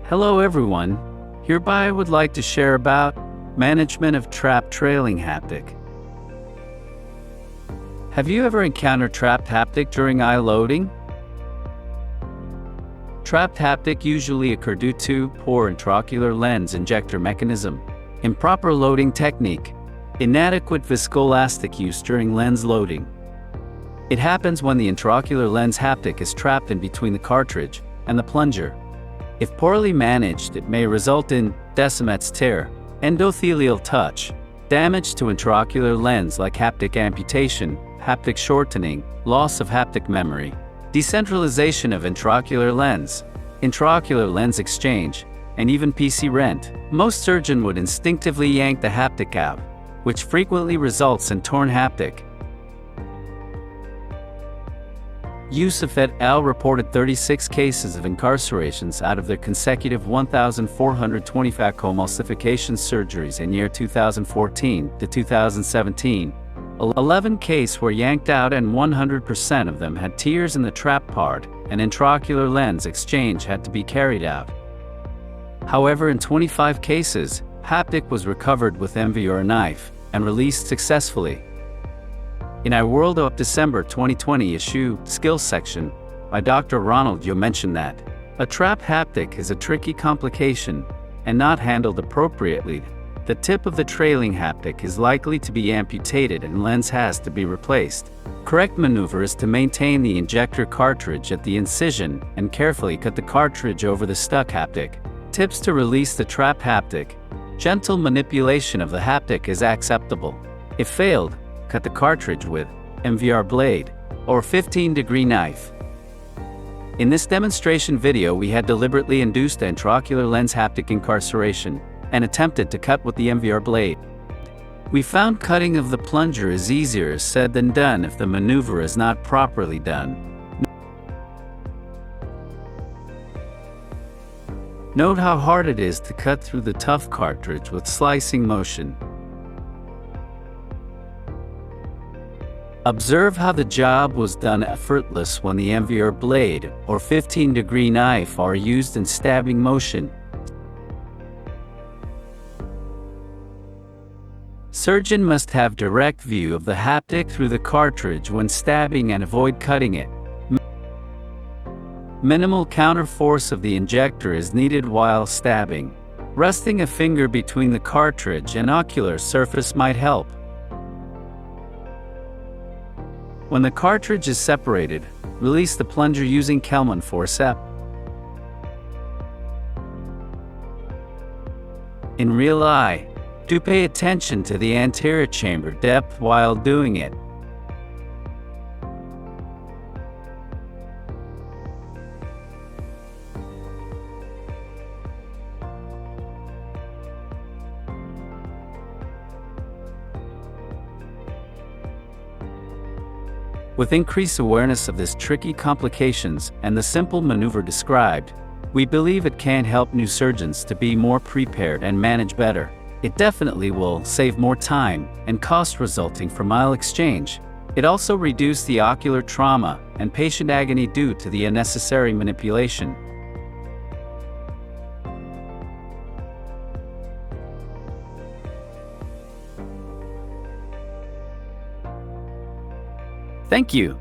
Hello everyone, hereby I would like to share about management of trapped trailing haptic. Have you ever encountered trapped haptic during eye loading? Trapped haptic usually occur due to poor intraocular lens injector mechanism, improper loading technique, inadequate viscoelastic use during lens loading. It happens when the intraocular lens haptic is trapped in between the cartridge and the plunger. If poorly managed, it may result in Descemet's tear, endothelial touch, damage to intraocular lens like haptic amputation, haptic shortening, loss of haptic memory, decentralization of intraocular lens exchange, and even PC rent. Most surgeon would instinctively yank the haptic out, which frequently results in torn haptic. Yusuf et al. Reported 36 cases of incarcerations out of their consecutive 1,420 phacoemulsification surgeries in year 2014 to 2017. 11 cases were yanked out and 100% of them had tears in the trap part, and intraocular lens exchange had to be carried out. However, in 25 cases, haptic was recovered with envy or a knife and released successfully. In our World of December 2020 issue, Skills section, by Dr. Ronald Yo mentioned that a trapped haptic is a tricky complication and not handled appropriately. The tip of the trailing haptic is likely to be amputated and lens has to be replaced. Correct maneuver is to maintain the injector cartridge at the incision and carefully cut the cartridge over the stuck haptic. Tips to release the trapped haptic. Gentle manipulation of the haptic is acceptable. If failed, cut the cartridge with MVR blade or 15-degree knife. In this demonstration video, we had deliberately induced intraocular lens haptic incarceration and attempted to cut with the MVR blade. We found cutting of the plunger is easier said than done if the maneuver is not properly done. Note how hard it is to cut through the tough cartridge with slicing motion. Observe how the job was done effortless when the MVR blade or 15-degree knife are used in stabbing motion. Surgeon must have direct view of the haptic through the cartridge when stabbing and avoid cutting it. Minimal counterforce of the injector is needed while stabbing. Resting a finger between the cartridge and ocular surface might help. When the cartridge is separated, release the plunger using Kelman forceps. In real eye, do pay attention to the anterior chamber depth while doing it. With increased awareness of this tricky complications and the simple maneuver described, we believe it can help new surgeons to be more prepared and manage better. It definitely will save more time and cost resulting from aisle exchange. It also reduces the ocular trauma and patient agony due to the unnecessary manipulation. Thank you.